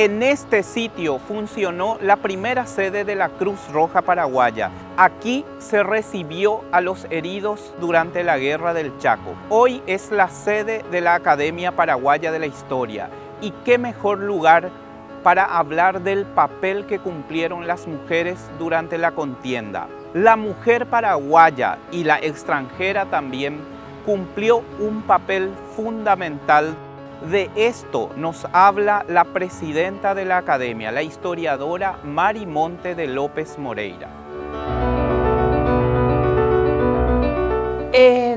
En este sitio funcionó la primera sede de la Cruz Roja Paraguaya. Aquí se recibió a los heridos durante la Guerra del Chaco. Hoy es la sede de la Academia Paraguaya de la Historia. Y qué mejor lugar para hablar del papel que cumplieron las mujeres durante la contienda. La mujer paraguaya y la extranjera también cumplió un papel fundamental. De esto nos habla la presidenta de la Academia, la historiadora Mari Monte de López Moreira.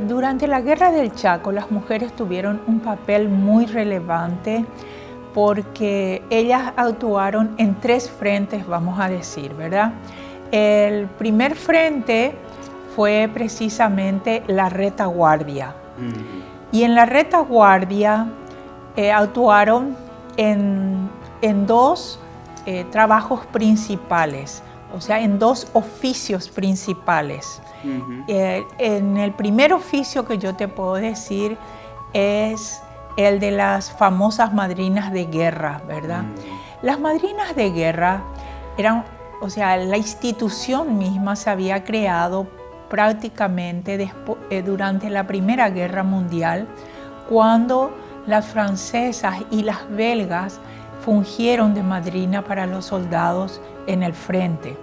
Durante la Guerra del Chaco, las mujeres tuvieron un papel muy relevante porque ellas actuaron en 3 frentes, vamos a decir, ¿verdad? El primer frente fue precisamente la retaguardia. Y en la retaguardia actuaron en 2 trabajos principales, o sea, en 2 oficios principales. En el primer oficio que yo te puedo decir es el de las famosas madrinas de guerra, ¿verdad? Las madrinas de guerra eran, o sea, la institución misma se había creado prácticamente durante la Primera Guerra Mundial, cuando las francesas y las belgas fungieron de madrina para los soldados en el frente.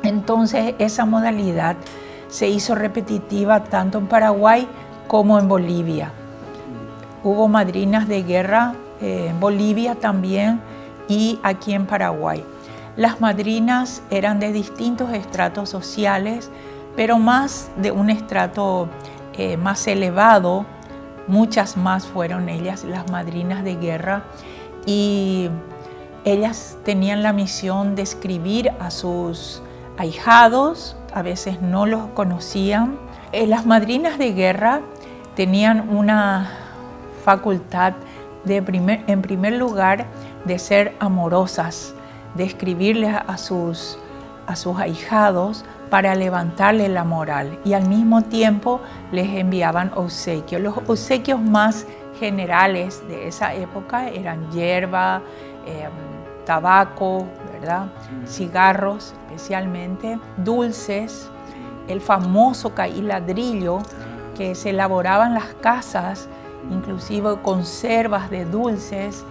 Entonces esa modalidad se hizo repetitiva tanto en Paraguay como en Bolivia. Hubo madrinas de guerra en Bolivia también y aquí en Paraguay. Las madrinas eran de distintos estratos sociales, pero más de un estrato más elevado. Muchas más fueron ellas, las madrinas de guerra, y ellas tenían la misión de escribir a sus ahijados, a veces no los conocían. Las madrinas de guerra tenían una facultad en primer lugar de ser amorosas, de escribirles a sus ahijados para levantarle la moral, y al mismo tiempo les enviaban obsequios. Los obsequios más generales de esa época eran hierba, tabaco, ¿verdad? Cigarros especialmente, dulces, el famoso caíladrillo que se elaboraba en las casas, inclusive conservas de dulces.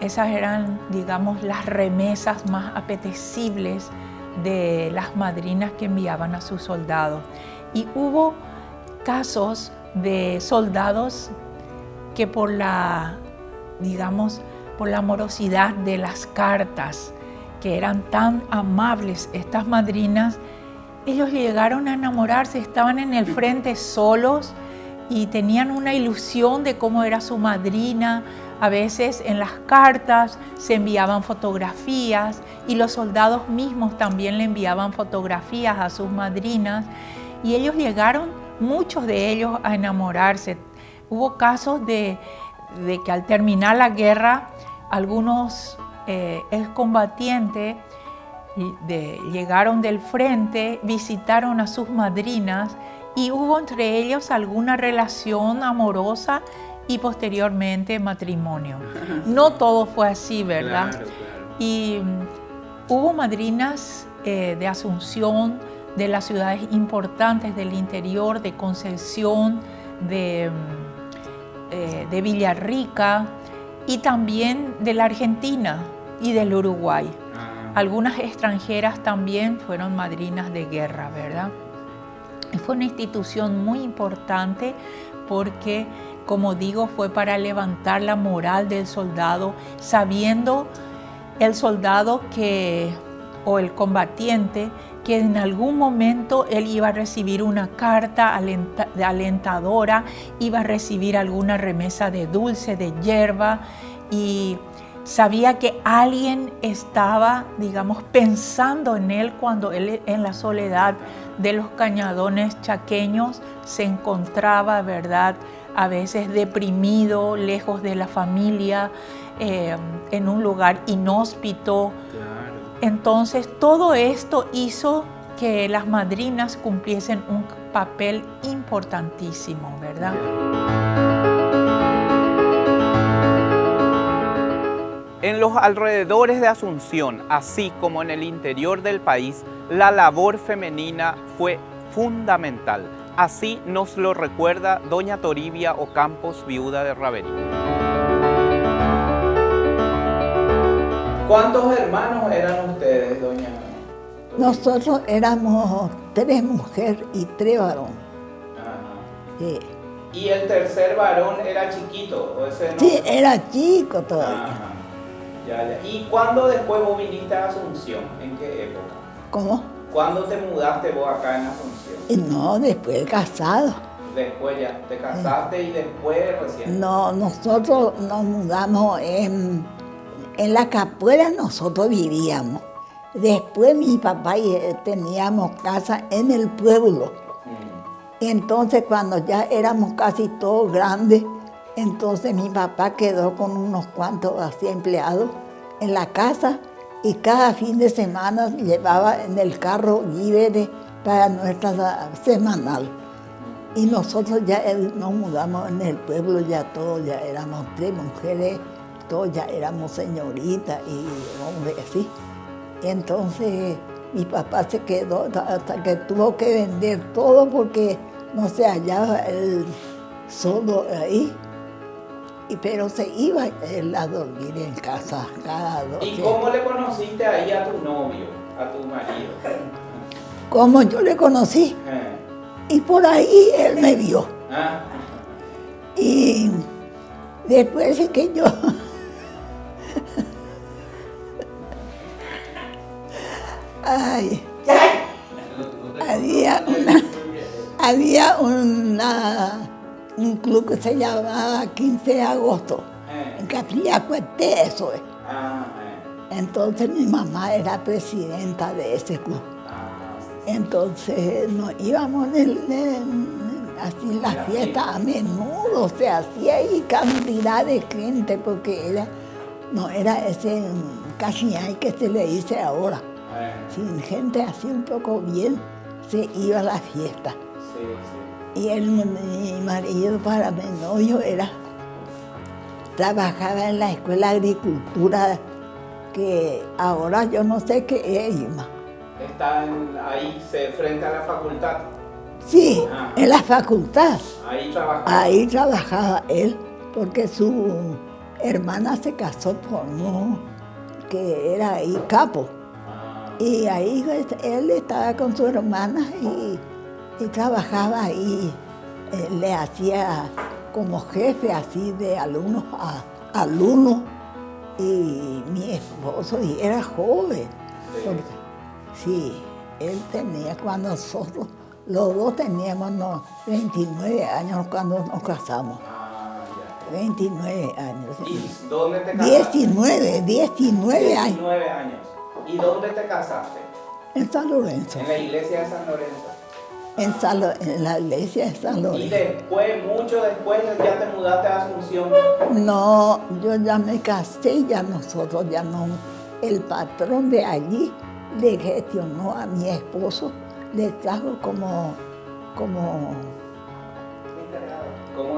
Esas eran, digamos, las remesas más apetecibles de las madrinas que enviaban a sus soldados. Y hubo casos de soldados que por la amorosidad de las cartas, que eran tan amables estas madrinas, ellos llegaron a enamorarse, estaban en el frente solos y tenían una ilusión de cómo era su madrina. A veces en las cartas se enviaban fotografías y los soldados mismos también le enviaban fotografías a sus madrinas, y ellos llegaron, muchos de ellos, a enamorarse. Hubo casos de que al terminar la guerra, algunos excombatientes llegaron del frente, visitaron a sus madrinas y hubo entre ellos alguna relación amorosa y posteriormente matrimonio. No todo fue así, ¿verdad? Claro. Y hubo madrinas de Asunción, de las ciudades importantes del interior, de Concepción, de Villarrica, y también de la Argentina y del Uruguay. Algunas extranjeras también fueron madrinas de guerra, ¿verdad? Fue una institución muy importante porque, como digo, fue para levantar la moral del soldado, sabiendo el soldado o el combatiente que en algún momento él iba a recibir una carta alentadora, iba a recibir alguna remesa de dulce, de hierba, y sabía que alguien estaba, digamos, pensando en él cuando él, en la soledad de los cañadones chaqueños, se encontraba, ¿verdad?, a veces deprimido, lejos de la familia, en un lugar inhóspito. Claro. Entonces, todo esto hizo que las madrinas cumpliesen un papel importantísimo, ¿verdad? En los alrededores de Asunción, así como en el interior del país, la labor femenina fue fundamental. Así nos lo recuerda doña Toribia Ocampos, viuda de Rabería. ¿Cuántos hermanos eran ustedes, doña Toribia? Nosotros éramos 3 mujeres y 3 varones. Sí. ¿Y el tercer varón era chiquito? ¿O ese no? Sí, era chico todavía. Ajá. Ya. ¿Y cuándo después vos viniste a Asunción? ¿En qué época? ¿Cómo? ¿Cuándo te mudaste vos acá en Asunción? Y no, después casado. Después ya, te casaste y después recién. No, nosotros nos mudamos en la Capuera, nosotros vivíamos. Después mi papá y teníamos casa en el pueblo. Entonces cuando ya éramos casi todos grandes, entonces mi papá quedó con unos cuantos así empleados en la casa y cada fin de semana llevaba en el carro víveres para nuestra semanal. Y nosotros ya nos mudamos en el pueblo, ya todos ya éramos 3 mujeres, todos ya éramos señoritas y hombres así. Entonces mi papá se quedó hasta que tuvo que vender todo porque no se hallaba él solo ahí. Pero se iba él a dormir en casa cada 2 días. ¿Y cómo le conociste ahí a tu novio, a tu marido? ¿Cómo yo le conocí? Y por ahí él me vio. Y después es que yo... Ay, había un club que se llamaba 15 de agosto, en Capilla Cueté, eso es. Entonces mi mamá era presidenta de ese club. Entonces nos íbamos así la fiesta a menudo, se hacía y cantidad de gente, porque no era ese cachiñay que se le dice ahora. Sin gente así un poco bien, se iba a la fiesta. Sí. Y mi marido para mi novio trabajaba en la escuela de agricultura, que ahora yo no sé qué es, Ima. ¿Está ahí frente a la facultad? Sí, en la facultad. Ahí trabajaba. Ahí trabajaba él, porque su hermana se casó con uno que era ahí capo. Y ahí él estaba con su hermana y trabajaba ahí, le hacía como jefe así de alumnos a alumnos. Y mi esposo era joven. Sí, él tenía, cuando nosotros, los dos teníamos 29 años cuando nos casamos. 29 años. ¿Y dónde te casaste? 19 años. 19 años. ¿Y dónde te casaste? En San Lorenzo. ¿En la iglesia de San Lorenzo? En la iglesia de San Lorenzo. ¿Y después, mucho después, ya te mudaste a Asunción? No, yo ya me casé, ya nosotros ya no. El patrón de allí le gestionó a mi esposo, le trajo como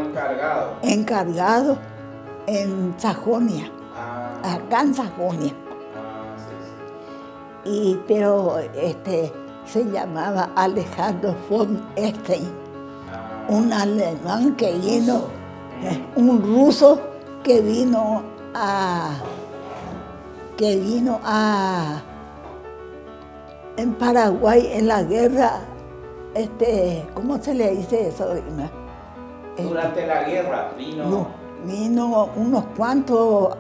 encargado. Encargado en Sajonia, acá en Sajonia. Pero se llamaba Alejandro von Stein, un alemán que vino, un ruso que vino en Paraguay en la guerra, ¿cómo se le dice eso? Durante la guerra vino unos cuantos,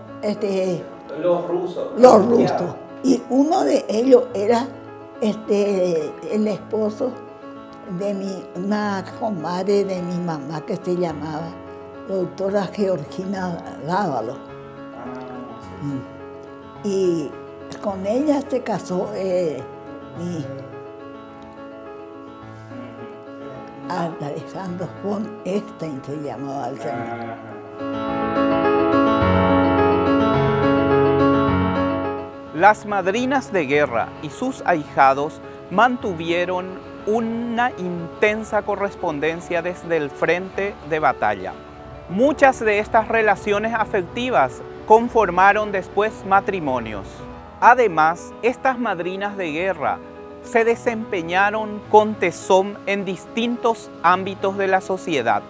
los rusos. Los rusos. Y uno de ellos era el esposo de una comadre de mi mamá que se llamaba doctora Georgina Dávalo. Y con ella se casó Alejandro von Stein, se llamaba el señor. Las madrinas de guerra y sus ahijados mantuvieron una intensa correspondencia desde el frente de batalla. Muchas de estas relaciones afectivas conformaron después matrimonios. Además, estas madrinas de guerra se desempeñaron con tesón en distintos ámbitos de la sociedad.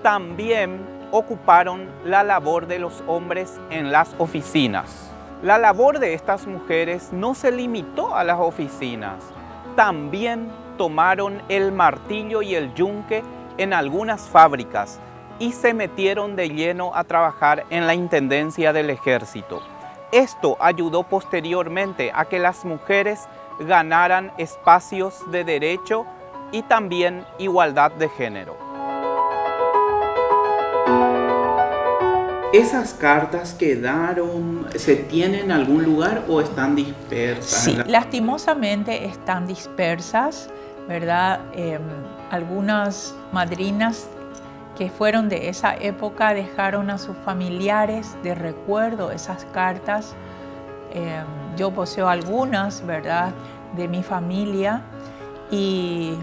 También ocuparon la labor de los hombres en las oficinas. La labor de estas mujeres no se limitó a las oficinas. También tomaron el martillo y el yunque en algunas fábricas y se metieron de lleno a trabajar en la intendencia del ejército. Esto ayudó posteriormente a que las mujeres ganaran espacios de derecho y también igualdad de género. ¿Esas cartas quedaron, se tienen en algún lugar o están dispersas? Sí, lastimosamente están dispersas, ¿verdad? Algunas madrinas que fueron de esa época dejaron a sus familiares de recuerdo esas cartas. Yo poseo algunas, ¿verdad?, de mi familia y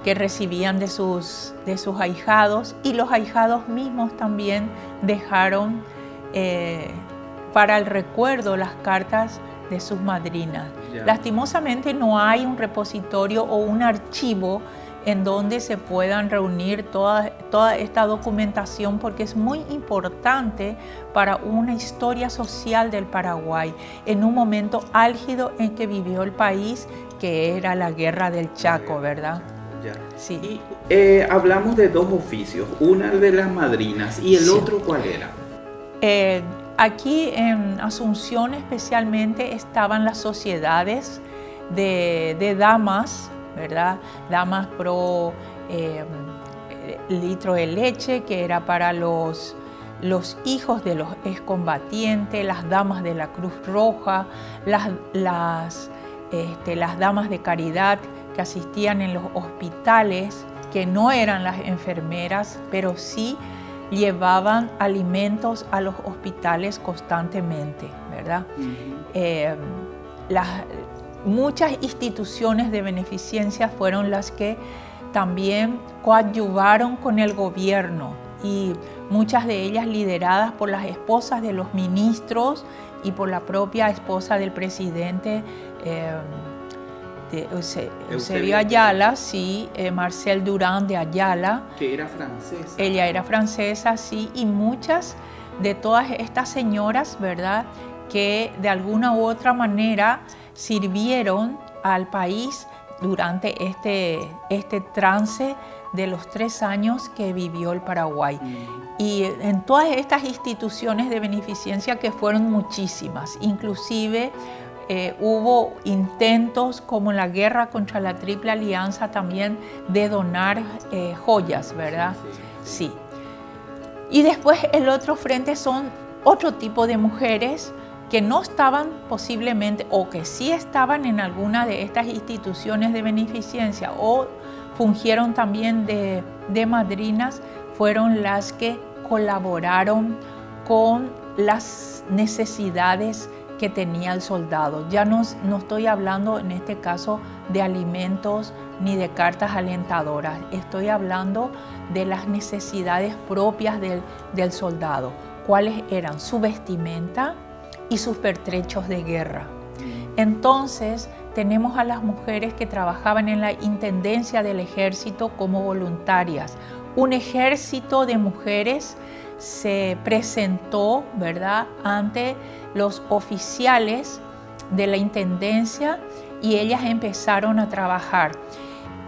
que recibían de sus ahijados, y los ahijados mismos también dejaron para el recuerdo las cartas de sus madrinas. Yeah. Lastimosamente no hay un repositorio o un archivo en donde se puedan reunir toda esta documentación, porque es muy importante para una historia social del Paraguay en un momento álgido en que vivió el país, que era la Guerra del Chaco, ¿verdad? Ya. Sí. Y hablamos de dos oficios, una de las madrinas y el sí. otro, ¿cuál era? Aquí en Asunción especialmente estaban las sociedades de damas, ¿verdad? Damas pro litro de leche, que era para los hijos de los excombatientes, las damas de la Cruz Roja, las damas de caridad que asistían en los hospitales, que no eran las enfermeras, pero sí llevaban alimentos a los hospitales constantemente, ¿verdad? Muchas instituciones de beneficencia fueron las que también coadyuvaron con el gobierno, y muchas de ellas lideradas por las esposas de los ministros y por la propia esposa del presidente Eusebio Ayala, sí, Marcel Durán de Ayala. Que era francesa. Ella era francesa, sí, y muchas de todas estas señoras, ¿verdad?, que de alguna u otra manera sirvieron al país durante este trance de los 3 años que vivió el Paraguay. Y en todas estas instituciones de beneficencia, que fueron muchísimas, inclusive hubo intentos, como en la guerra contra la Triple Alianza, también de donar joyas, ¿verdad? Sí. Y después el otro frente son otro tipo de mujeres que no estaban posiblemente, o que sí estaban en alguna de estas instituciones de beneficencia o fungieron también de madrinas, fueron las que colaboraron con las necesidades que tenía el soldado. Ya no estoy hablando en este caso de alimentos ni de cartas alentadoras, estoy hablando de las necesidades propias del soldado. ¿Cuáles eran? Su vestimenta y sus pertrechos de guerra. Entonces tenemos a las mujeres que trabajaban en la intendencia del ejército como voluntarias. Un ejército de mujeres se presentó, ¿verdad?, ante los oficiales de la intendencia, y ellas empezaron a trabajar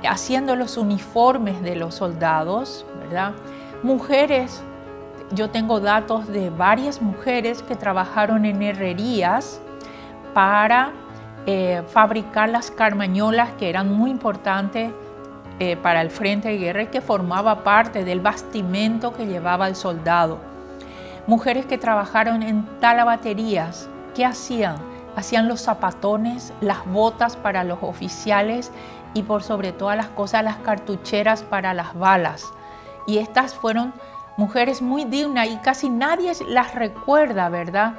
haciendo los uniformes de los soldados, ¿verdad? Mujeres, yo tengo datos de varias mujeres que trabajaron en herrerías para fabricar las carmañolas, que eran muy importantes para el frente de guerra y que formaba parte del bastimento que llevaba el soldado. Mujeres que trabajaron en talabaterías, ¿qué hacían? Hacían los zapatones, las botas para los oficiales y por sobre todas las cosas las cartucheras para las balas. Y estas fueron mujeres muy dignas y casi nadie las recuerda, ¿verdad?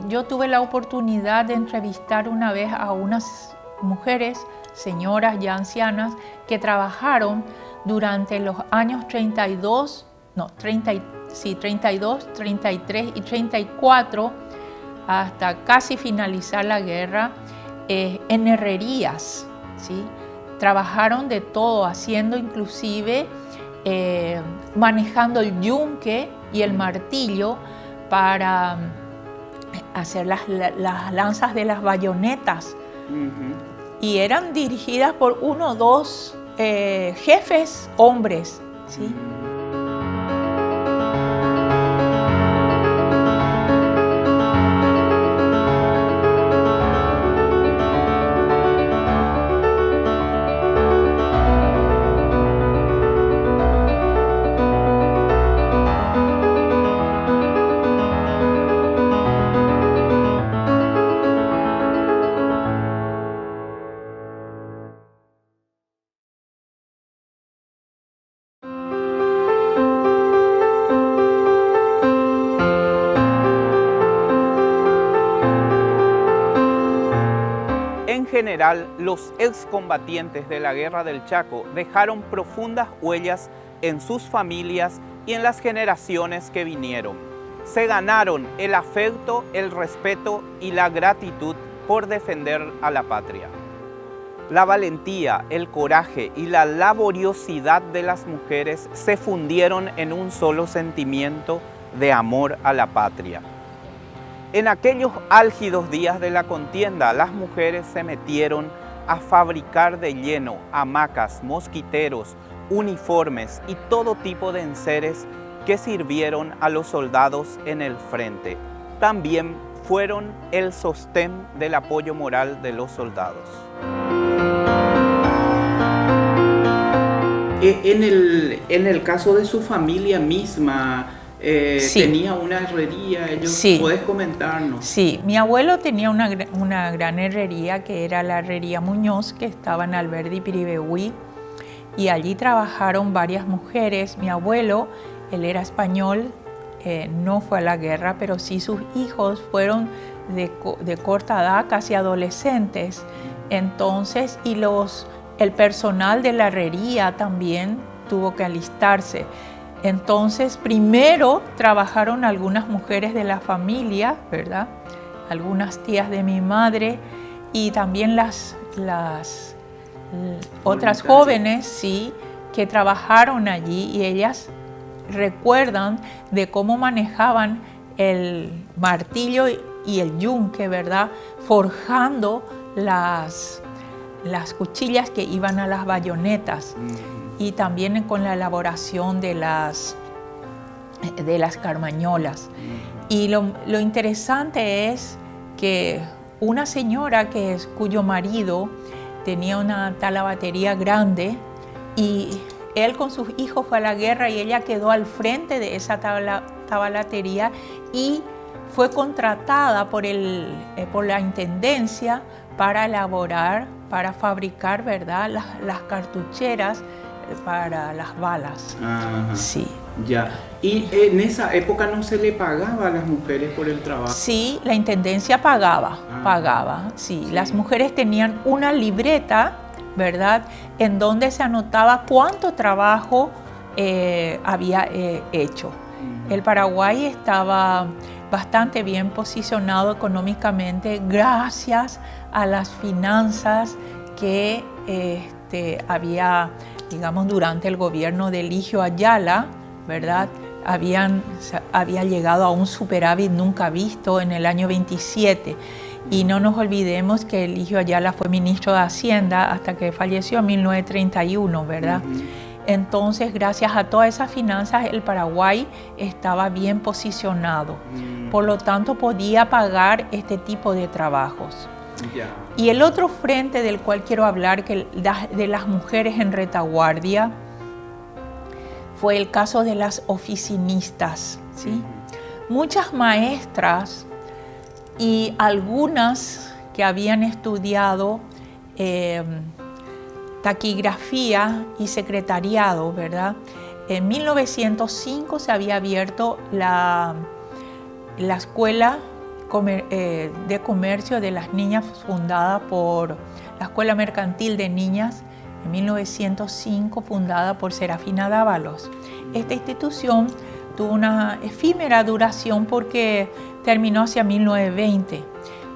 Yo tuve la oportunidad de entrevistar una vez a unas mujeres, señoras ya ancianas, que trabajaron durante los años 32, no, 33 sí, 32, 33 y 34, hasta casi finalizar la guerra, en herrerías, ¿sí? Trabajaron de todo, haciendo inclusive, manejando el yunque y el martillo para hacer las lanzas de las bayonetas. Y eran dirigidas por 1 o 2 jefes hombres, ¿sí? En general, los excombatientes de la Guerra del Chaco dejaron profundas huellas en sus familias y en las generaciones que vinieron. Se ganaron el afecto, el respeto y la gratitud por defender a la patria. La valentía, el coraje y la laboriosidad de las mujeres se fundieron en un solo sentimiento de amor a la patria. En aquellos álgidos días de la contienda, las mujeres se metieron a fabricar de lleno hamacas, mosquiteros, uniformes y todo tipo de enseres que sirvieron a los soldados en el frente. También fueron el sostén del apoyo moral de los soldados. En el caso de su familia misma, sí. tenía una herrería, sí. ¿Podés comentarnos? Sí, mi abuelo tenía una gran herrería, que era la herrería Muñoz, que estaba en Alberdi, Piribehuí, y allí trabajaron varias mujeres. Mi abuelo, él era español, no fue a la guerra, pero sí sus hijos fueron de corta edad, casi adolescentes. Entonces, y el personal de la herrería también tuvo que alistarse. Entonces, primero trabajaron algunas mujeres de la familia, ¿verdad? Algunas tías de mi madre, y también las otras jóvenes, sí, que trabajaron allí, y ellas recuerdan de cómo manejaban el martillo y el yunque, ¿verdad? Forjando las cuchillas que iban a las bayonetas. Y también con la elaboración de las carmañolas. Y lo interesante es que una señora cuyo marido tenía una talabatería grande, y él con sus hijos fue a la guerra, y ella quedó al frente de esa tablatería y fue contratada por la intendencia para elaborar, para fabricar, ¿verdad?, las cartucheras para las balas. Ajá. Sí. Ya. ¿Y en esa época no se le pagaba a las mujeres por el trabajo? Sí, la intendencia pagaba, sí. Sí. Las mujeres tenían una libreta, ¿verdad?, en donde se anotaba cuánto trabajo había hecho. El Paraguay estaba bastante bien posicionado económicamente gracias a las finanzas que había, digamos, durante el gobierno de Eligio Ayala, ¿verdad? Había llegado a un superávit nunca visto en el año 27. Y no nos olvidemos que Eligio Ayala fue ministro de Hacienda hasta que falleció en 1931, ¿verdad? Entonces, gracias a todas esas finanzas, el Paraguay estaba bien posicionado. Por lo tanto, podía pagar este tipo de trabajos. Yeah. Y el otro frente del cual quiero hablar, de las mujeres en retaguardia, fue el caso de las oficinistas, ¿sí? Muchas maestras y algunas que habían estudiado taquigrafía y secretariado, ¿verdad? En 1905 se había abierto la escuela de comercio de las niñas, fundada por la Escuela Mercantil de Niñas, en 1905, fundada por Serafina Dávalos. Esta institución tuvo una efímera duración porque terminó hacia 1920.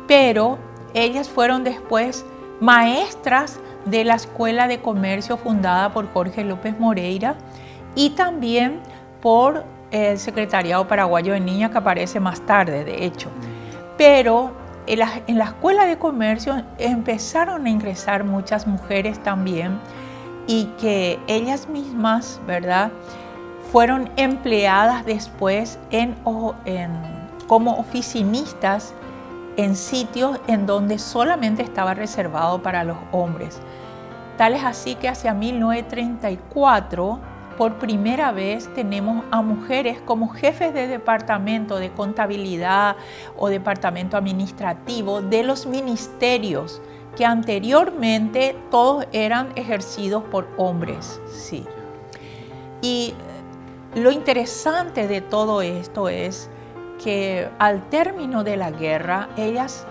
Pero ellas fueron después maestras de la Escuela de Comercio fundada por Jorge López Moreira y también por el Secretariado Paraguayo de Niñas, que aparece más tarde, de hecho. Pero en la Escuela de Comercio empezaron a ingresar muchas mujeres también y que ellas mismas, ¿verdad?, fueron empleadas después como oficinistas en sitios en donde solamente estaba reservado para los hombres. Tal es así que hacia 1934, por primera vez tenemos a mujeres como jefes de departamento de contabilidad o departamento administrativo de los ministerios, que anteriormente todos eran ejercidos por hombres. Sí. Y lo interesante de todo esto es que al término de la guerra, ellas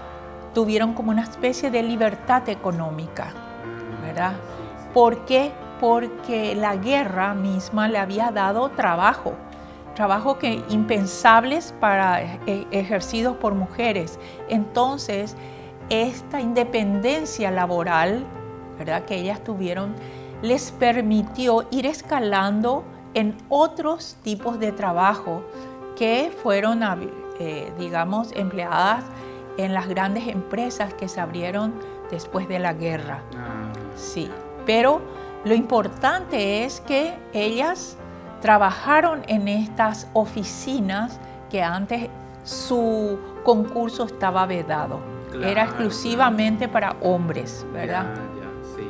tuvieron como una especie de libertad económica, ¿verdad? ¿Por qué? Porque la guerra misma le había dado trabajo que impensables para ejercidos por mujeres. Entonces, esta independencia laboral, ¿verdad?, que ellas tuvieron, les permitió ir escalando en otros tipos de trabajo que fueron, digamos, empleadas en las grandes empresas que se abrieron después de la guerra. Sí, pero lo importante es que ellas trabajaron en estas oficinas que antes su concurso estaba vedado. Claro, era exclusivamente para hombres, ¿verdad? Ya, sí.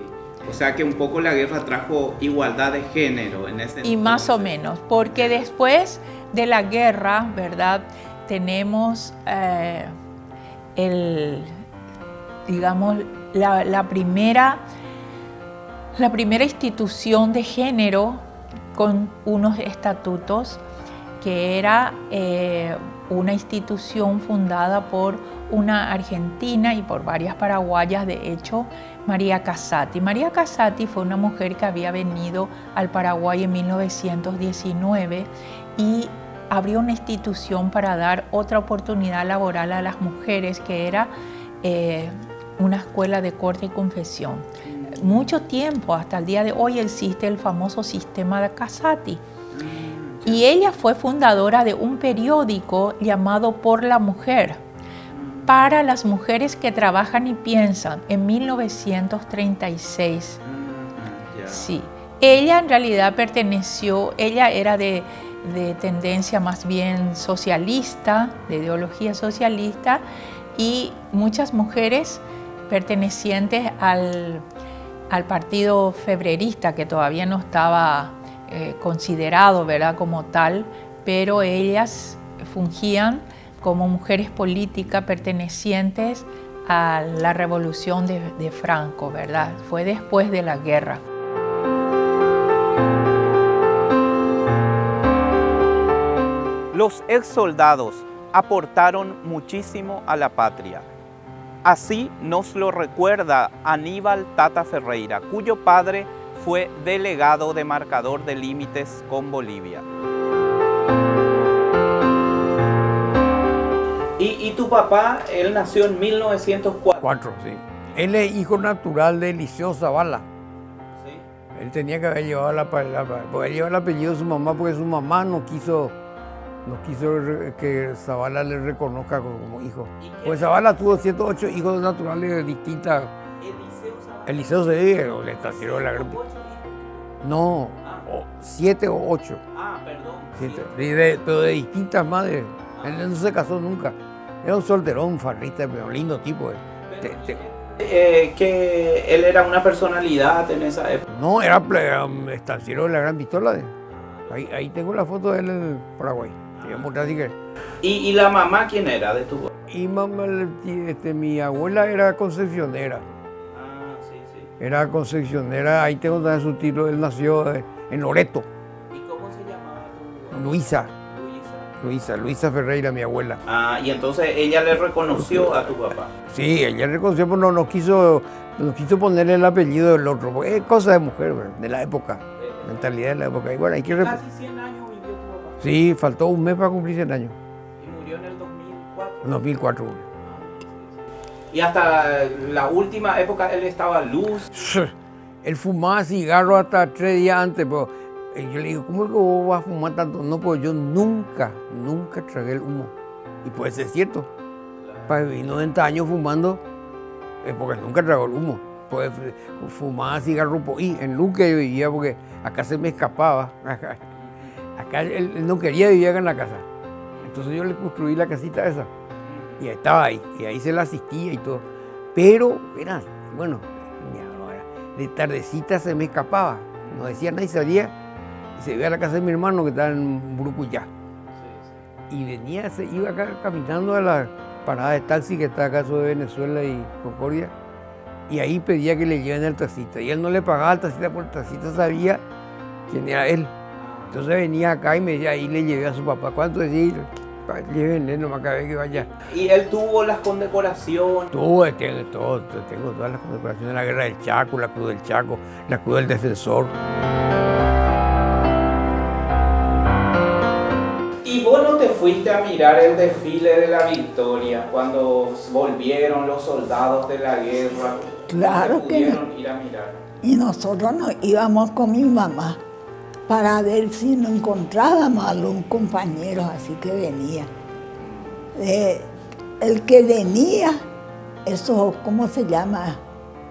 O sea que un poco la guerra trajo igualdad de género en ese Y más o menos, porque después de la guerra, ¿verdad?, tenemos digamos, la primera institución de género con unos estatutos, que era una institución fundada por una argentina y por varias paraguayas, de hecho, María Casati. María Casati fue una mujer que había venido al Paraguay en 1919 y abrió una institución para dar otra oportunidad laboral a las mujeres, que era una escuela de corte y confesión. Mucho tiempo, hasta el día de hoy, existe el famoso sistema de Casati. Y ella fue fundadora de un periódico llamado Por la Mujer, para las mujeres que trabajan y piensan, en 1936. Sí. Ella en realidad ella era de tendencia más bien socialista, de ideología socialista, y muchas mujeres pertenecientes al partido febrerista, que todavía no estaba considerado, ¿verdad?, como tal, pero ellas fungían como mujeres políticas pertenecientes a la revolución de Franco, ¿verdad? Fue después de la guerra. Los ex soldados aportaron muchísimo a la patria. Así nos lo recuerda Aníbal Tata Ferreira, cuyo padre fue delegado de marcador de límites con Bolivia. ¿Y tu papá, él nació en 1904? Sí. Él es hijo natural de Eliseo Zavala. ¿Sí? Él tenía que haber llevado el apellido de su mamá, porque su mamá no quiso que Zavala le reconozca como hijo. Pues Zavala tuvo 108 hijos naturales de distintas. ¿Eliseo Zavala? O le estacionó de la gripe. No, 7 o 8. Perdón. Pero de distintas madres. Él no se casó nunca. Era un solterón, farrista, pero un lindo tipo. Que él era una personalidad en esa época. No, era estanciero de la Gran Pistola. Ahí tengo la foto de él en Paraguay. Te voy a mostrar si quieres. ¿Y la mamá quién era de tu? Y mamá, mi abuela era concepcionera. Sí. Era concepcionera, ahí tengo también su título. Él nació en Loreto. ¿Y cómo se llamaba tu? Luisa Ferreira, mi abuela. Y entonces ella le reconoció a tu papá. Sí, ella reconoció, pero no quiso ponerle el apellido del otro, porque es cosa de mujer, ¿verdad?, de la época, mentalidad de la época. Y bueno, hay que casi 100 años vivió tu papá. Sí, faltó un mes para cumplir 100 años. ¿Y murió en el 2004? 2004. Y hasta la última época él estaba luz. Él fumaba cigarro hasta 3 días antes, pero yo le digo, ¿cómo es que vos vas a fumar tanto? No, pues yo nunca tragué el humo. Y puede ser cierto. Para vivir 90 años fumando, porque nunca tragó el humo. Pues fumaba cigarro en Luque yo vivía porque acá se me escapaba. Acá él no quería vivir acá en la casa. Entonces yo le construí la casita esa. Y estaba ahí. Y ahí se la asistía y todo. Pero, verán, bueno, de tardecita se me escapaba. No decía nada y salía. Y se iba a la casa de mi hermano que estaba en Burucuyá. Y venía, se iba acá caminando a la parada de taxi que está acá sobre Venezuela y Concordia. Y ahí pedía que le lleven el taxista. Y él no le pagaba al taxista porque el taxista sabía quién era él. Entonces venía acá y me decía, ahí le llevé a su papá. ¿Cuánto decía? Llévenle, no me acabé que vaya. Y él tuvo las condecoraciones. Tengo todas las condecoraciones de la Guerra del Chaco, la Cruz del Chaco, la Cruz del Defensor. ¿Y vos no te fuiste a mirar el desfile de la Victoria cuando volvieron los soldados de la guerra? Claro que no. Ir a mirar. Y nosotros nos íbamos con mi mamá para ver si nos encontrábamos algún compañero así que venía. El que venía, eso, ¿cómo se llama?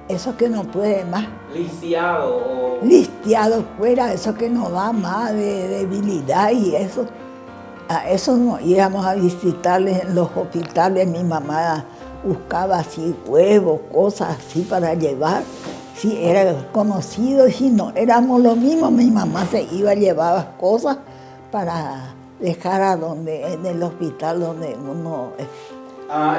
Eso que no puede más. Lisiado. Listiado fuera, eso que nos da más de debilidad y eso. A eso nos íbamos a visitarles en los hospitales. Mi mamá buscaba así huevos, cosas así para llevar. Si era conocido, si no éramos lo mismo, mi mamá se iba, llevaba cosas para dejar en el hospital donde uno...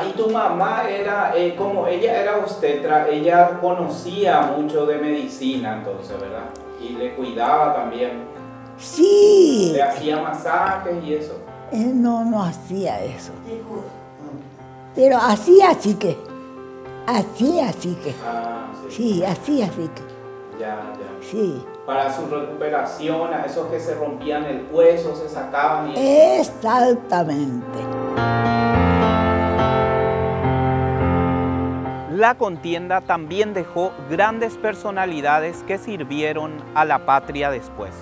Y tu mamá era, como ella era obstetra, ella conocía mucho de medicina entonces, ¿verdad? Y le cuidaba también. Sí. Le hacía masajes y eso. No hacía eso. Pero así que. Así que. Sí, así que. Ya. Sí. Para su recuperación, a esos que se rompían el hueso, se sacaban y... Exactamente. La contienda también dejó grandes personalidades que sirvieron a la patria después.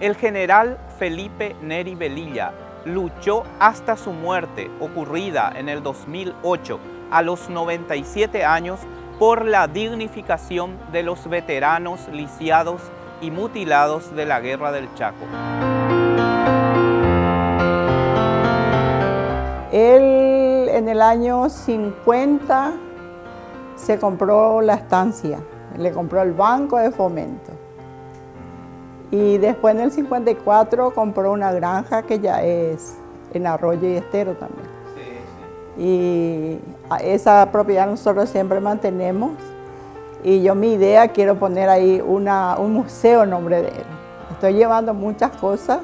El general Felipe Neri Velilla luchó hasta su muerte, ocurrida en el 2008, a los 97 años, por la dignificación de los veteranos lisiados y mutilados de la Guerra del Chaco. Él en el año 50 se compró la estancia, le compró el Banco de Fomento. Y después en el 54 compró una granja que ya es en Arroyo y Estero también. Sí. Y esa propiedad nosotros siempre mantenemos. Y yo mi idea quiero poner ahí un museo en nombre de él. Estoy llevando muchas cosas,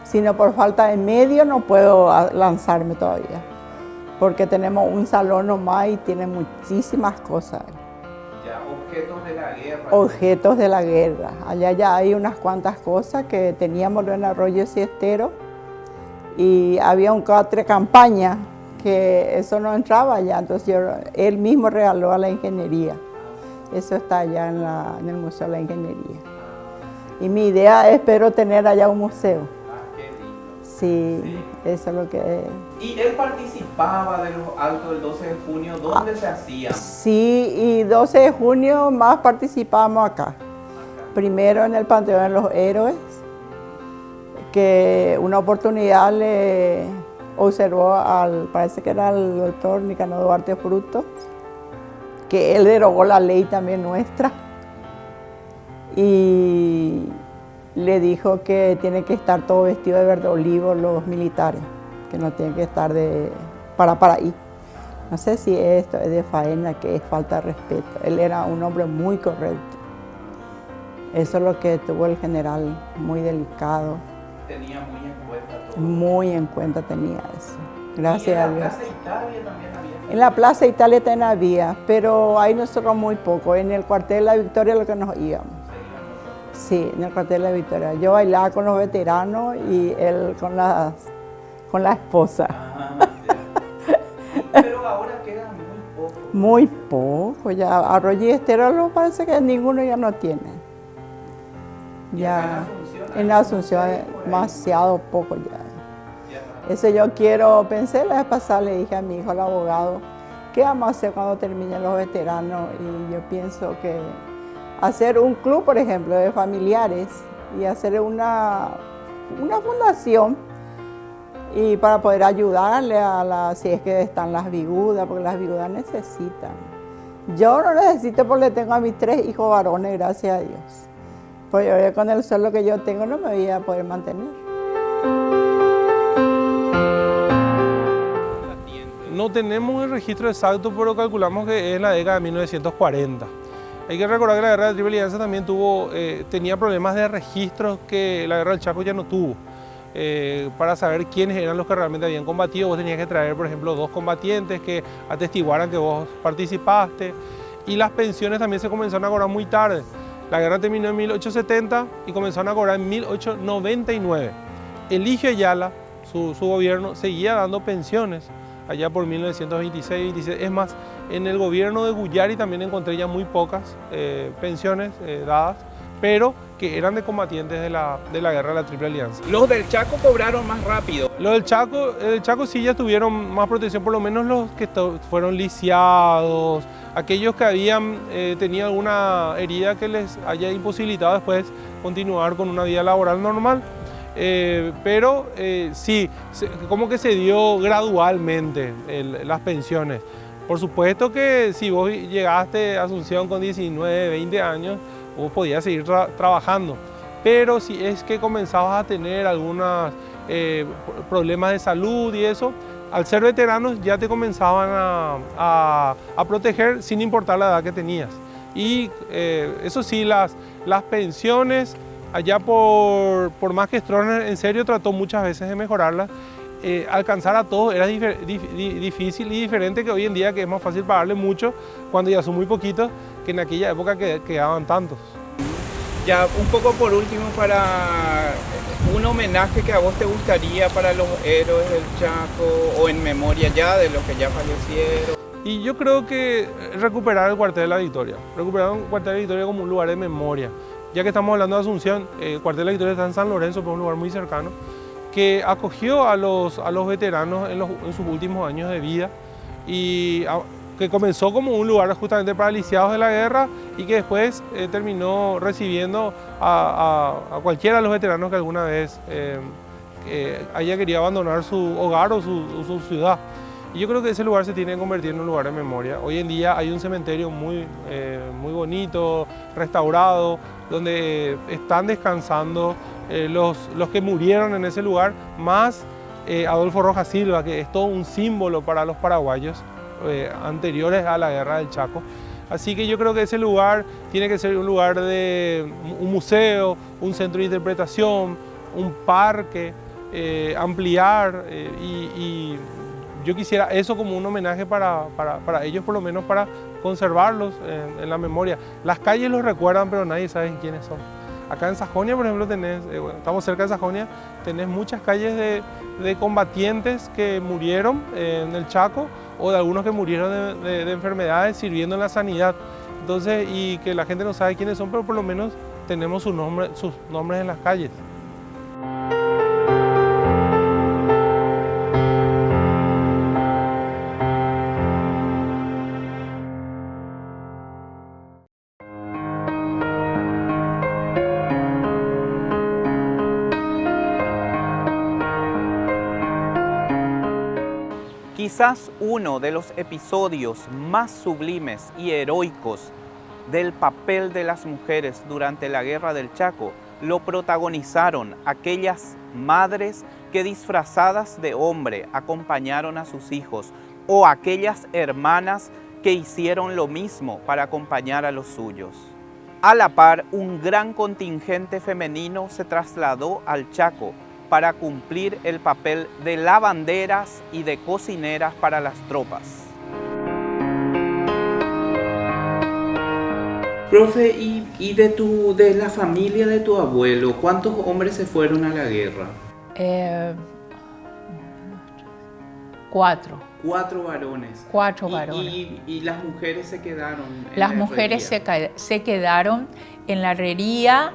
sino por falta de medio no puedo lanzarme todavía. Porque tenemos un salón nomás y tiene muchísimas cosas. Objetos de la guerra. Objetos de la guerra. Allá ya hay unas cuantas cosas que teníamos en Arroyo y Estero y había un catre campaña que eso no entraba allá, entonces él mismo regaló a la ingeniería. Eso está allá en el Museo de la Ingeniería. Y mi idea es, espero tener allá un museo. Qué lindo. Sí, eso es lo que es. ¿Y él participaba de los actos del 12 de junio? ¿Dónde se hacían? Sí, y 12 de junio más participamos acá. Primero en el Panteón de los Héroes, que una oportunidad le observó parece que era el doctor Nicanor Duarte Fruto, que él derogó la ley también nuestra y le dijo que tiene que estar todo vestido de verde olivo los militares, que no tienen que estar para ahí. No sé si esto es de faena, que es falta de respeto. Él era un hombre muy correcto. Eso es lo que tuvo el general, muy delicado. Tenía muy en cuenta todo. Muy en cuenta tenía eso. Gracias a Dios. ¿En la Plaza Italia también había? En la Plaza Italia también había, pero ahí nosotros muy poco. En el cuartel de la Victoria lo que nos íbamos. Sí, en el cuartel de la Victoria. Yo bailaba con los veteranos y él con la esposa. Pero ahora queda muy poco. Muy poco, ya Arroyo y Estero parece que ninguno ya no tiene. Ya en Asunción es demasiado poco ya. Eso yo pensé la vez pasada, le dije a mi hijo, el abogado, ¿qué vamos a hacer cuando terminen los veteranos? Y yo pienso que hacer un club, por ejemplo, de familiares y hacer una fundación y para poder ayudarle si es que están las viudas, porque las viudas necesitan. Yo no necesito porque tengo a mis 3 hijos varones, gracias a Dios. Pues yo con el sueldo que yo tengo no me voy a poder mantener. No tenemos el registro exacto, pero calculamos que es la década de 1940. Hay que recordar que la Guerra de la Triple Alianza también tenía problemas de registros que la Guerra del Chaco ya no tuvo. Para saber quiénes eran los que realmente habían combatido, vos tenías que traer, por ejemplo, 2 combatientes que atestiguaran que vos participaste. Y las pensiones también se comenzaron a cobrar muy tarde. La guerra terminó en 1870 y comenzaron a cobrar en 1899. Eligio Ayala, su gobierno, seguía dando pensiones allá por 1926-26. Es más, en el gobierno de Guyari también encontré ya muy pocas pensiones dadas, pero que eran de combatientes de la Guerra de la Triple Alianza. Los del Chaco cobraron más rápido. Los del Chaco sí ya tuvieron más protección, por lo menos los que fueron lisiados, aquellos que habían tenido alguna herida que les haya imposibilitado después continuar con una vida laboral normal. Pero sí, como que se dio gradualmente las pensiones. Por supuesto que si vos llegaste a Asunción con 19, 20 años, vos podías seguir trabajando. Pero si es que comenzabas a tener algunos problemas de salud y eso, al ser veteranos ya te comenzaban a proteger sin importar la edad que tenías. Y eso sí, las pensiones, allá por más que Stroessner en serio trató muchas veces de mejorarlas, alcanzar a todos era difícil y diferente que hoy en día, que es más fácil pagarle mucho cuando ya son muy poquitos, que en aquella época que quedaban tantos. Ya un poco por último, para un homenaje que a vos te gustaría para los héroes del Chaco o en memoria ya de los que ya fallecieron. Y yo creo que recuperar el Cuartel de la Victoria, recuperar un Cuartel de la Victoria como un lugar de memoria. Ya que estamos hablando de Asunción, el Cuartel de la Victoria está en San Lorenzo, pero es un lugar muy cercano, que acogió a los veteranos en sus últimos años de vida y que comenzó como un lugar justamente para lisiados de la guerra y que después terminó recibiendo a cualquiera de los veteranos que alguna vez haya querido abandonar su hogar o su ciudad. Y yo creo que ese lugar se tiene que convertir en un lugar de memoria. Hoy en día hay un cementerio muy bonito, restaurado, donde están descansando los que murieron en ese lugar, más Adolfo Rojas Silva, que es todo un símbolo para los paraguayos anteriores a la Guerra del Chaco. Así que yo creo que ese lugar tiene que ser un lugar de un museo, un centro de interpretación, un parque, ampliar y yo quisiera eso como un homenaje para ellos, por lo menos para conservarlos en la memoria. Las calles los recuerdan, pero nadie sabe quiénes son. Acá en Sajonia, por ejemplo, estamos cerca de Sajonia, tenés muchas calles de combatientes que murieron en el Chaco o de algunos que murieron de enfermedades sirviendo en la sanidad. Entonces, y que la gente no sabe quiénes son, pero por lo menos tenemos sus nombres en las calles. Quizás uno de los episodios más sublimes y heroicos del papel de las mujeres durante la Guerra del Chaco lo protagonizaron aquellas madres que disfrazadas de hombre acompañaron a sus hijos o aquellas hermanas que hicieron lo mismo para acompañar a los suyos. A la par, un gran contingente femenino se trasladó al Chaco para cumplir el papel de lavanderas y de cocineras para las tropas. Profe, y de la familia de tu abuelo, ¿cuántos hombres se fueron a la guerra? 4. 4 varones. 4 varones. Y las mujeres se quedaron en Las la mujeres herrería. se quedaron en la herrería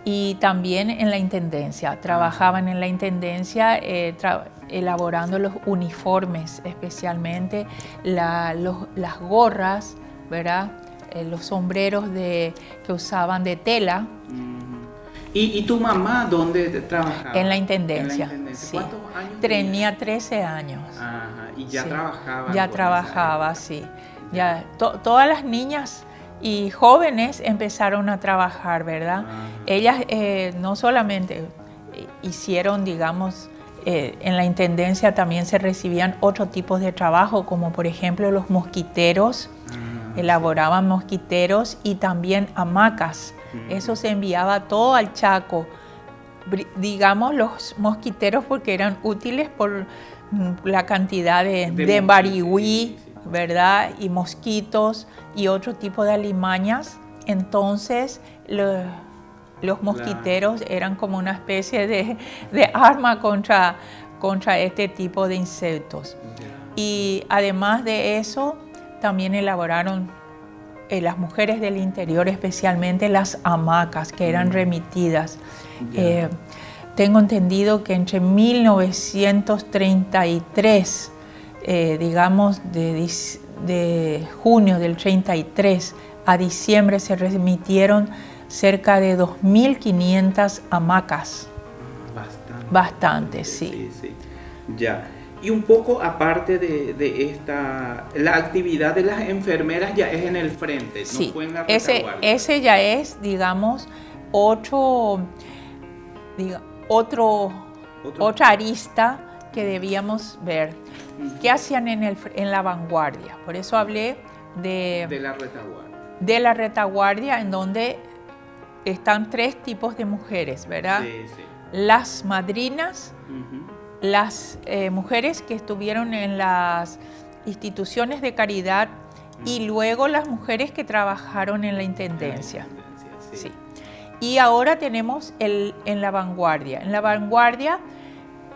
y también en la intendencia. Trabajaban en la intendencia elaborando los uniformes, especialmente las gorras, ¿verdad? Los sombreros que usaban de tela. ¿Y tu mamá dónde trabajaba? En la intendencia. En la intendencia. Sí. ¿Cuántos años Tenía 13 años. Ajá, y ya Sí. trabajaba. Ya trabajaba, sí. Ya, todas las niñas y jóvenes empezaron a trabajar, ¿verdad? Ajá. Ellas no solamente hicieron, digamos, en la intendencia también se recibían otros tipos de trabajo, como por ejemplo los mosquiteros, elaboraban mosquiteros y también hamacas. Eso se enviaba todo al Chaco. Digamos los mosquiteros porque eran útiles por la cantidad de barigüí, ¿verdad? Y mosquitos y otro tipo de alimañas. Entonces los mosquiteros eran como una especie de arma contra este tipo de insectos. Y además de eso, también elaboraron las mujeres del interior, especialmente las hamacas que eran remitidas. Tengo entendido que entre 1933, digamos de junio del 33 a diciembre, se remitieron cerca de 2.500 hamacas. Bastante, sí. Sí. Ya. Y un poco aparte de esta, la actividad de las enfermeras ya es en el frente, sí. No fue en la retaguardia. Ese ya es, digamos, otra arista que debíamos ver. ¿Qué hacían en la vanguardia? Por eso hablé de la retaguardia. De la retaguardia, en donde están 3 tipos de mujeres, ¿verdad? Sí. Las madrinas, las mujeres que estuvieron en las instituciones de caridad y luego las mujeres que trabajaron en la intendencia. Sí. Y ahora tenemos en la vanguardia. En la vanguardia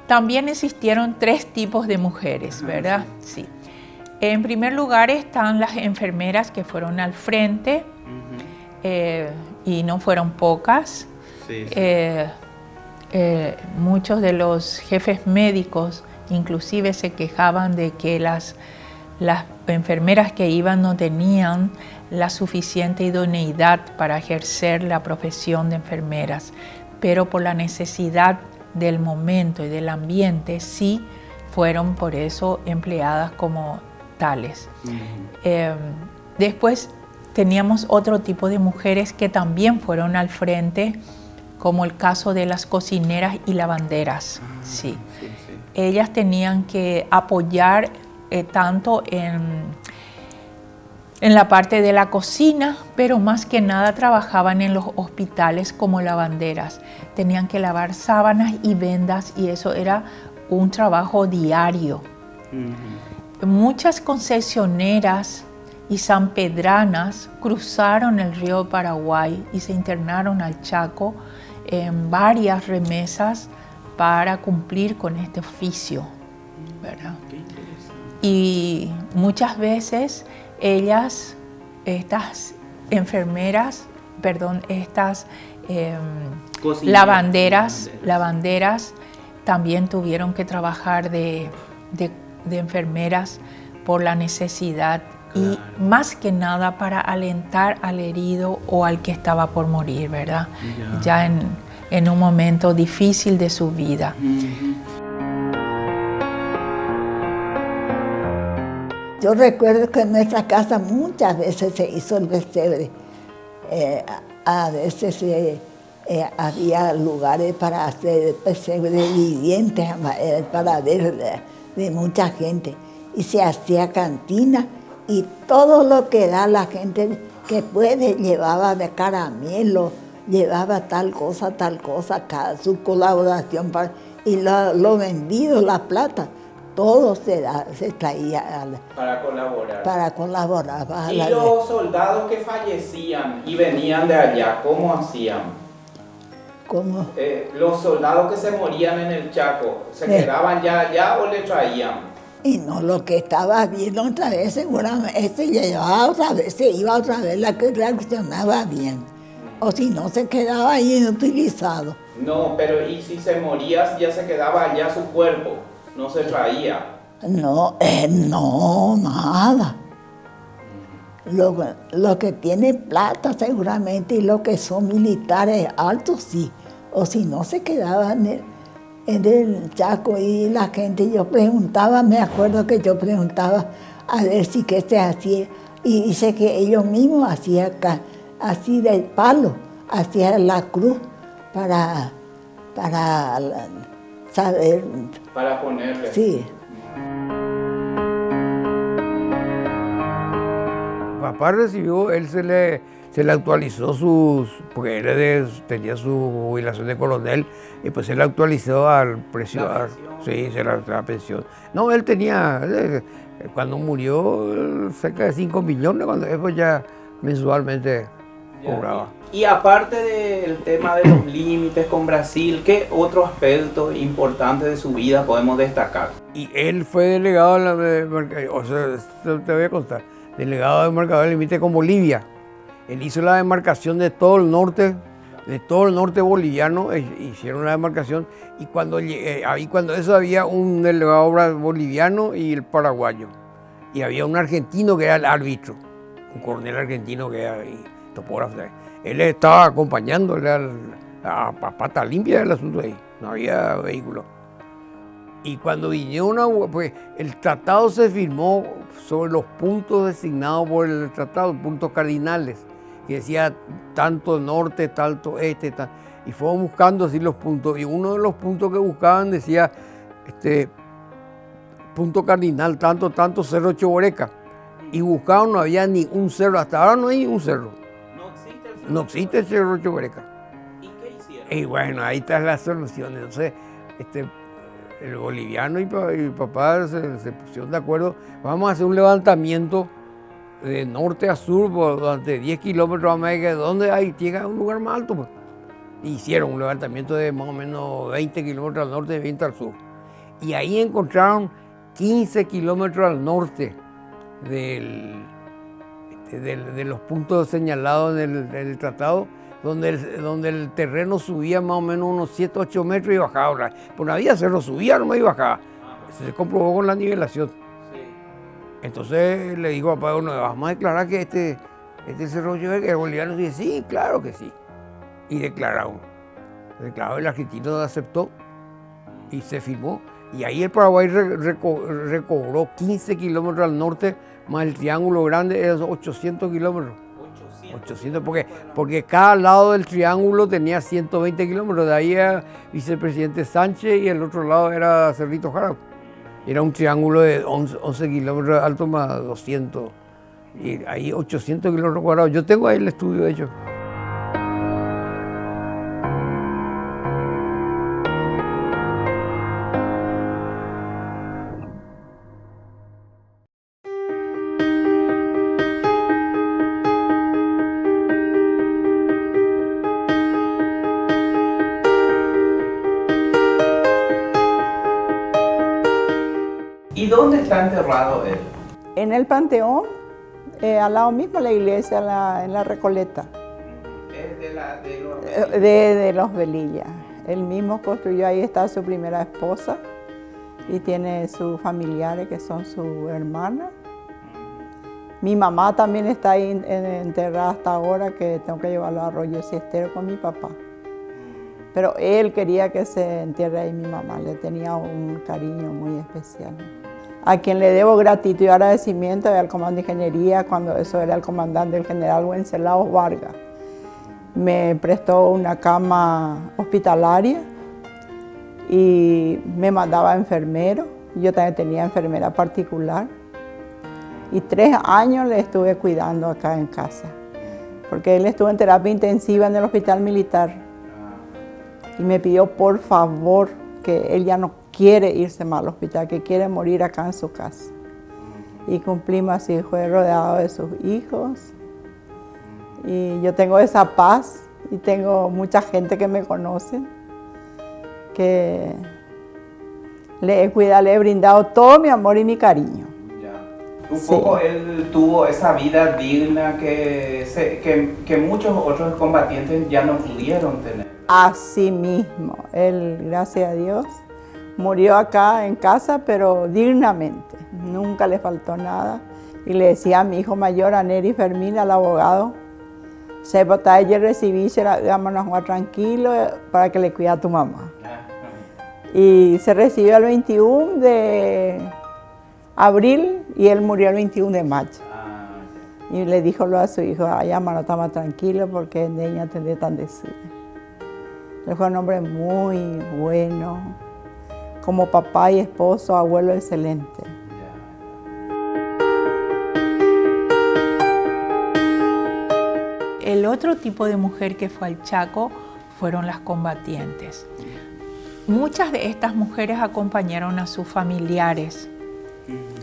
también existieron 3 tipos de mujeres, ¿verdad? Sí. En primer lugar están las enfermeras que fueron al frente, y no fueron pocas. Sí. Muchos de los jefes médicos inclusive se quejaban de que las enfermeras que iban no tenían la suficiente idoneidad para ejercer la profesión de enfermeras, pero por la necesidad del momento y del ambiente sí fueron por eso empleadas como tales. Después teníamos otro tipo de mujeres que también fueron al frente, como el caso de las cocineras y lavanderas. Sí. Ellas tenían que apoyar tanto en la parte de la cocina, pero más que nada trabajaban en los hospitales como lavanderas. Tenían que lavar sábanas y vendas y eso era un trabajo diario. Muchas concesioneras y sanpedranas cruzaron el río Paraguay y se internaron al Chaco en varias remesas para cumplir con este oficio, ¿verdad? Y muchas veces ellas, estas enfermeras, estas lavanderas también tuvieron que trabajar de enfermeras por la necesidad y más que nada para alentar al herido o al que estaba por morir, ¿verdad? Ya en un momento difícil de su vida. Yo recuerdo que en nuestra casa muchas veces se hizo el pesebre. A veces había lugares para hacer pesebre vivientes, para ver de mucha gente. Y se hacía cantina y todo lo que da la gente que puede llevaba de caramelo, llevaba tal cosa, su colaboración y lo vendido, la plata, todo se traía Para colaborar. para colaborar. Y los soldados que fallecían y venían de allá, ¿cómo hacían? ¿Cómo? Los soldados que se morían en el Chaco, ¿se quedaban ya allá o le traían? Y no, lo que estaba viendo otra vez, seguramente se iba otra vez la que reaccionaba bien. O si no, se quedaba ahí inutilizado. No, pero ¿y si se moría, ya se quedaba allá su cuerpo? ¿No se traía? No, no, nada. Lo que tiene plata seguramente y lo que son militares altos, sí. O si no, se quedaban en el Chaco y la gente, yo preguntaba, me acuerdo que yo preguntaba a ver si qué se hacía. Y dice que ellos mismos hacían así de palo, hacían la cruz para saber. Para ponerle. Sí. Papá recibió, él se le actualizó porque él tenía su jubilación de coronel y pues se le actualizó al precio. Sí, la pensión. No, él tenía, cuando murió, cerca de 5 millones, cuando después ya mensualmente cobraba. Y aparte del tema de los límites con Brasil, ¿qué otro aspecto importante de su vida podemos destacar? Y él fue delegado, te voy a contar, delegado de marcador de límite con Bolivia. Él hizo la demarcación de todo el norte boliviano, hicieron la demarcación y cuando eso había un delegado boliviano y el paraguayo. Y había un argentino que era el árbitro, un coronel argentino que era topógrafo. Él estaba acompañándole a pata limpia del asunto ahí, no había vehículo. Y cuando vinieron, pues el tratado se firmó sobre los puntos designados por el tratado, puntos cardinales, que decía tanto norte, tanto este, y fueron buscando así los puntos. Y uno de los puntos que buscaban decía, punto cardinal, tanto, Cerro Choboreca. Y buscaban, no había ni un cerro, hasta ahora no hay un cerro. No existe el Cerro Choboreca. ¿Y qué hicieron? Y bueno, ahí está la solución. Entonces, el boliviano y papá se pusieron de acuerdo, vamos a hacer un levantamiento de norte a sur durante 10 kilómetros a México, donde llega a un lugar más alto. Pues. Hicieron un levantamiento de más o menos 20 kilómetros al norte y 20 al sur. Y ahí encontraron 15 kilómetros al norte de los puntos señalados en el tratado, donde el terreno subía más o menos unos 7, 8 metros y bajaba. Pues no había cerro, subía nomás y bajaba. Eso se comprobó con la nivelación. Sí. Entonces le digo a papá, bueno, vamos a declarar que este cerro Choboreca, el boliviano dice, sí, claro que sí. Y declararon. El argentino aceptó y se firmó. Y ahí el Paraguay recobró 15 kilómetros al norte, más el Triángulo Grande, esos 800 kilómetros. 800, porque cada lado del triángulo tenía 120 kilómetros. De ahí era vicepresidente Sánchez y el otro lado era Cerrito Jara. Era un triángulo de 11 kilómetros de alto más 200. Y ahí 800 kilómetros cuadrados. Yo tengo ahí el estudio hecho. ¿Y dónde está enterrado él? En el Panteón, al lado mismo de la iglesia, en la Recoleta. Es De los Velilla. Él mismo construyó, ahí está su primera esposa y tiene sus familiares que son su hermana. Mi mamá también está ahí enterrada hasta ahora, que tengo que llevarlo a Arroyo Siestero con mi papá. Pero él quería que se entierre ahí mi mamá, le tenía un cariño muy especial. A quien le debo gratitud y agradecimiento es al comando de ingeniería, cuando eso era el comandante, el general Wenceslao Vargas. Me prestó una cama hospitalaria y me mandaba enfermero. Yo también tenía enfermera particular. Y 3 años le estuve cuidando acá en casa, porque él estuvo en terapia intensiva en el hospital militar. Y me pidió por favor que él ya no quiere irse más al hospital, que quiere morir acá en su casa. Y cumplimos así, fue rodeado de sus hijos. Y yo tengo esa paz y tengo mucha gente que me conoce, que le he cuidado, le he brindado todo mi amor y mi cariño. Un poco él tuvo esa vida digna que muchos otros combatientes ya no pudieron tener. Así mismo, él, gracias a Dios, murió acá en casa, pero dignamente. Nunca le faltó nada. Y le decía a mi hijo mayor, a Neri Fermín, al abogado, se vota ayer recibí, vámonos a jugar tranquilo para que le cuide a tu mamá. Y se recibió el 21 de abril y él murió el 21 de mayo. Y le dijo a su hijo, ay, mamá, no está más tranquilo porque niña tendré tan decir. Él fue un hombre muy bueno, como papá y esposo, abuelo excelente. El otro tipo de mujer que fue al Chaco fueron las combatientes. Muchas de estas mujeres acompañaron a sus familiares.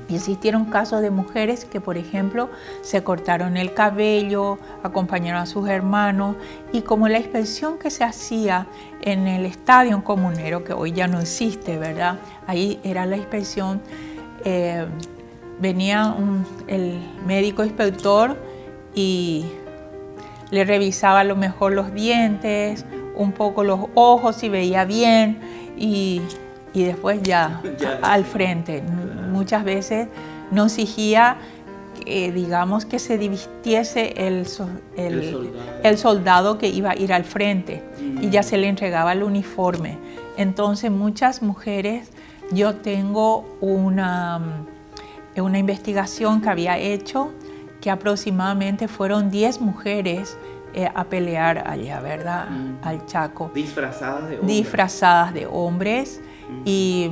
Y existieron casos de mujeres que, por ejemplo, se cortaron el cabello, acompañaron a sus hermanos, y como la inspección que se hacía en el estadio comunero, que hoy ya no existe, ¿verdad? Ahí era la inspección, venía el médico inspector y le revisaba a lo mejor los dientes, un poco los ojos si veía bien, y después ya al frente. Muchas veces no exigía, digamos, que se vistiese el soldado que iba a ir al frente, y ya se le entregaba el uniforme. Entonces muchas mujeres, yo tengo una investigación que había hecho, que aproximadamente fueron 10 mujeres a pelear allá, ¿verdad? Al Chaco. Disfrazadas de hombres. Disfrazadas de hombres. Y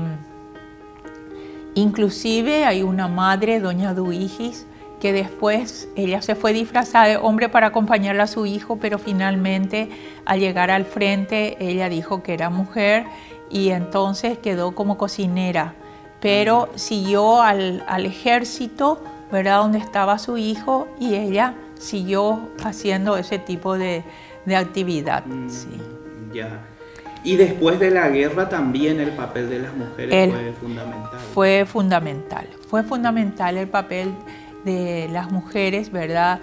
inclusive hay una madre, doña Duigis, que después ella se fue disfrazada de hombre para acompañarla a su hijo, pero finalmente al llegar al frente ella dijo que era mujer y entonces quedó como cocinera, pero siguió al ejército, ¿verdad? Donde estaba su hijo, y ella siguió haciendo ese tipo de actividad. Sí. Ya. Y después de la guerra también el papel de las mujeres fue fundamental. Fue fundamental el papel de las mujeres, ¿verdad?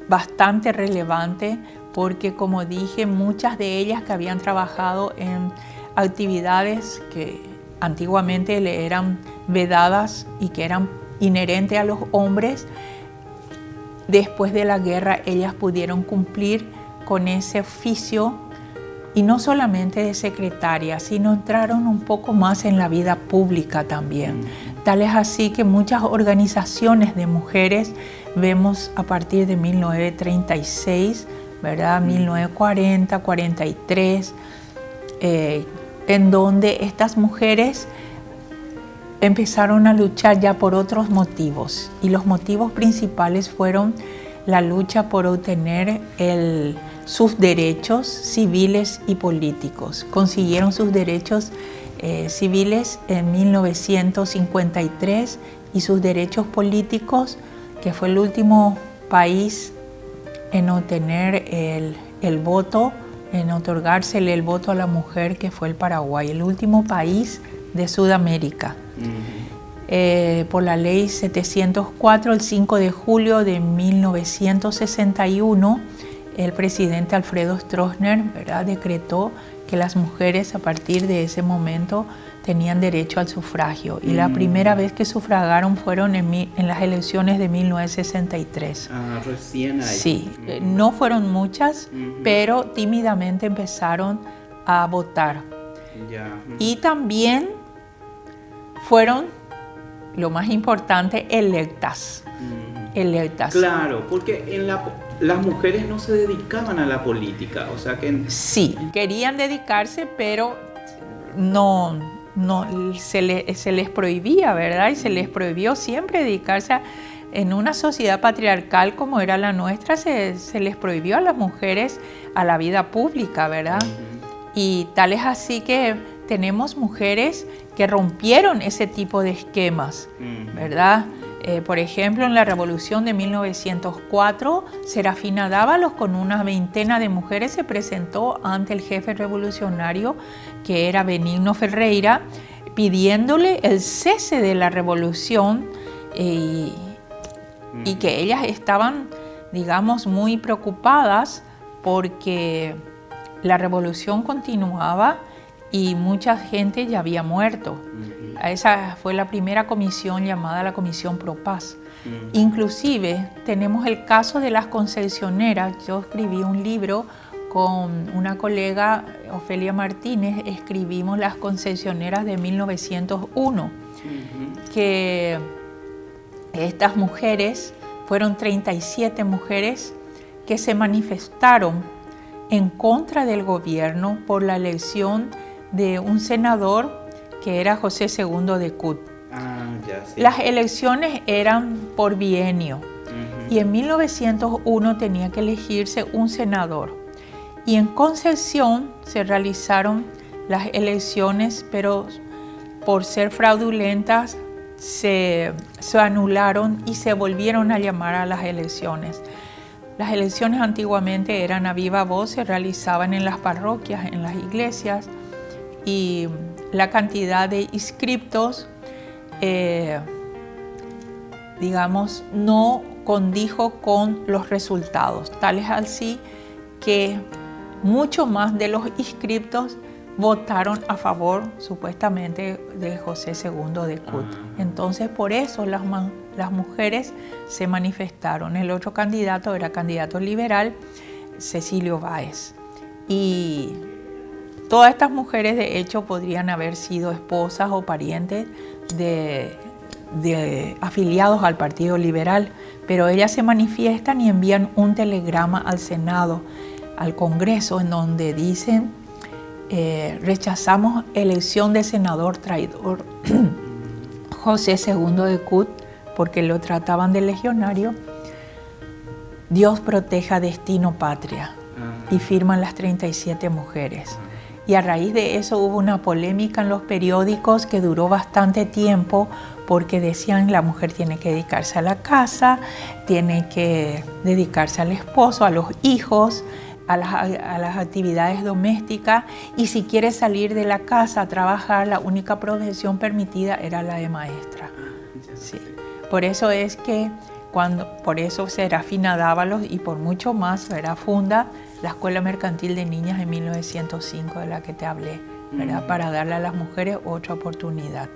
Bastante relevante, porque como dije, muchas de ellas que habían trabajado en actividades que antiguamente le eran vedadas y que eran inherentes a los hombres, después de la guerra ellas pudieron cumplir con ese oficio, y no solamente de secretaria, sino entraron un poco más en la vida pública también. Tal es así que muchas organizaciones de mujeres vemos a partir de 1936, ¿verdad? 1940, 43, en donde estas mujeres empezaron a luchar ya por otros motivos, y los motivos principales fueron la lucha por obtener sus derechos civiles y políticos. Consiguieron sus derechos civiles en 1953 y sus derechos políticos, que fue el último país en obtener el voto, en otorgársele el voto a la mujer, que fue el Paraguay, el último país de Sudamérica. Por la ley 704, el 5 de julio de 1961, el presidente Alfredo Stroessner, ¿verdad?, decretó que las mujeres a partir de ese momento tenían derecho al sufragio. Y la primera vez que sufragaron fueron en las elecciones de 1963. Recién ahí. Sí, no fueron muchas, pero tímidamente empezaron a votar. Y también fueron, lo más importante, electas. Claro, porque las mujeres no se dedicaban a la política, o sea que... Sí, querían dedicarse, pero no se les prohibía, ¿verdad? Y se les prohibió siempre dedicarse en una sociedad patriarcal como era la nuestra, se les prohibió a las mujeres a la vida pública, ¿verdad? Y tal es así que tenemos mujeres que rompieron ese tipo de esquemas, ¿verdad? Por ejemplo, en la Revolución de 1904, Serafina Dávalos con una veintena de mujeres se presentó ante el jefe revolucionario, que era Benigno Ferreira, pidiéndole el cese de la revolución y que ellas estaban, digamos, muy preocupadas porque la revolución continuaba y mucha gente ya había muerto. Esa fue la primera comisión llamada la Comisión Pro Paz. Inclusive tenemos el caso de las concesioneras. Yo escribí un libro con una colega, Ofelia Martínez, escribimos Las concesioneras de 1901, que estas mujeres, fueron 37 mujeres que se manifestaron en contra del gobierno por la elección de un senador que era José II de Kut. Las elecciones eran por bienio y en 1901 tenía que elegirse un senador. Y en Concepción se realizaron las elecciones, pero por ser fraudulentas se anularon y se volvieron a llamar a las elecciones. Las elecciones antiguamente eran a viva voz, se realizaban en las parroquias, en las iglesias, y la cantidad de inscriptos, digamos, no condijo con los resultados. Tal es así que mucho más de los inscriptos votaron a favor, supuestamente, de José II de Kut. Entonces, por eso las mujeres se manifestaron. El otro candidato era candidato liberal, Cecilio Báez. Y todas estas mujeres, de hecho, podrían haber sido esposas o parientes de afiliados al Partido Liberal, pero ellas se manifiestan y envían un telegrama al Senado, al Congreso, en donde dicen: rechazamos elección de senador traidor José II de Kut, porque lo trataban de legionario. Dios proteja destino patria. Y firman las 37 mujeres. Y a raíz de eso hubo una polémica en los periódicos que duró bastante tiempo, porque decían: la mujer tiene que dedicarse a la casa, tiene que dedicarse al esposo, a los hijos, a las actividades domésticas, y si quiere salir de la casa a trabajar, la única profesión permitida era la de maestra. Sí. Por eso es que por eso Serafina Dávalos y por mucho más, ¿verdad?, funda la Escuela Mercantil de Niñas en 1905, de la que te hablé, ¿verdad?, para darle a las mujeres otra oportunidad.